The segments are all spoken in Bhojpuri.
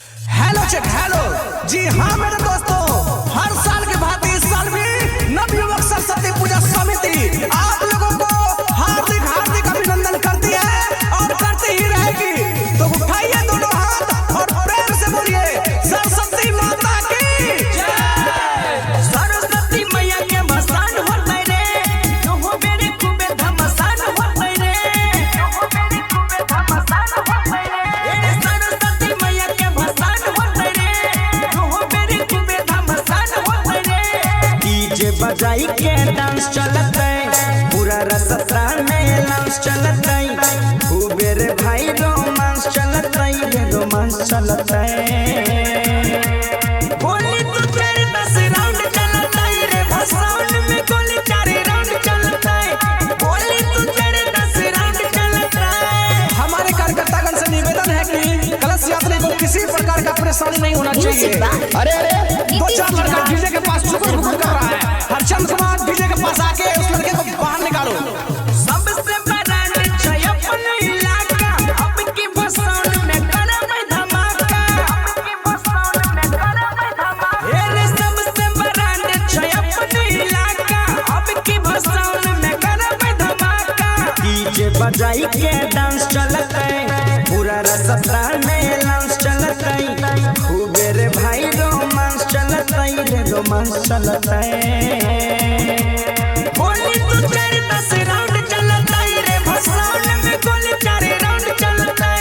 Hello check hello. जी हाँ मेरे दोस्तों, हर साल के भांति इस साल भी नवयुवक सरस्वती पूजा समिति आप लोगों को हार्दिक हार्दिक अभिनंदन करती है और करती ही रहेगी। तो उठाइए दोनों हाथ और प्रेम से बोलिए सरस्वती माता की जय। सरस्वती मैया के भसान होतै रे, जोहो मेरे खूबे धमसान होतै रे, जोहो मेरे खूबे धमसान होतै रे। ए सरस्वती मैया के भसान होतै रे, जोहो मेरे खूबे धमसान होतै रे। डीजे बजाई के डांस चलतै, पूरा रसता में डांस चलतै, खूबे रे भाई रोमांस चलतै रे, रोमांस चलतै। गोली तो 4-10 राउंड चलतै रे, भसाउन में गोली 4 राउंड चलतै, गोली तो 4-10 राउंड चलतै। हमारे कार्यकर्तागण से निवेदन है कि कलश यात्री को किसी प्रकार का परेशानी नहीं होना चाहिए। अरे अरे दो चार लड़का डीजे के पास छुकुर बुकुर कर रहा है। हरचंद कुमार डीजे के पास आके उस लड़के को बाहर निकालो। सबसे बड़ा निश्चय अपन इलाका, अब की भसाउन में करबै धमाका, अब की भसाउन में करबै धमाका। ए सबसे बड़ा निश्चय अपन इलाका, अब की भसाउन में करबै धमाका। डीजे बजाई के डांस चलतै, पूरा रसता में डांस चलतै, खूबे रे भाई रोमांस चलतै रे, रोमांस चलतै। गोली तो 4-10 राउंड चलतै रे, भसाउन में गोली 4 राउंड चलतै,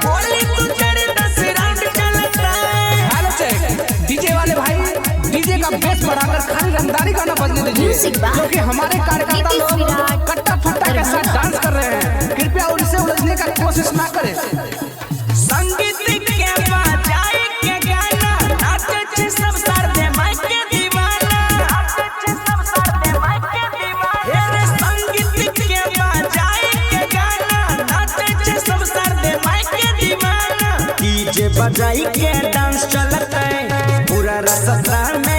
गोली तो 4-10 राउंड चलतै। हेलो चेक, डीजे वाले भाई डीजे का बेस बढ़ाकर खाली रंगदारी गाना बजने दीजिए, क्योंकि हमारे कार्यकर्ता लोग कट्टा फट्टा के साथ डांस कर रहे हैं। कृपया उनसे उलझने का कोशिश ना करें। संगीत के बजाए के गाना, नाचे छे सब सरदे माई के दीवाना, नाचे छे सब सरदे माई के दीवाना। हे रे संगीत के बजाए के गाना, नाचे छे सब सरदे माई के दीवाना। डीजे बजाई के डांस चलतै, पूरा रसता में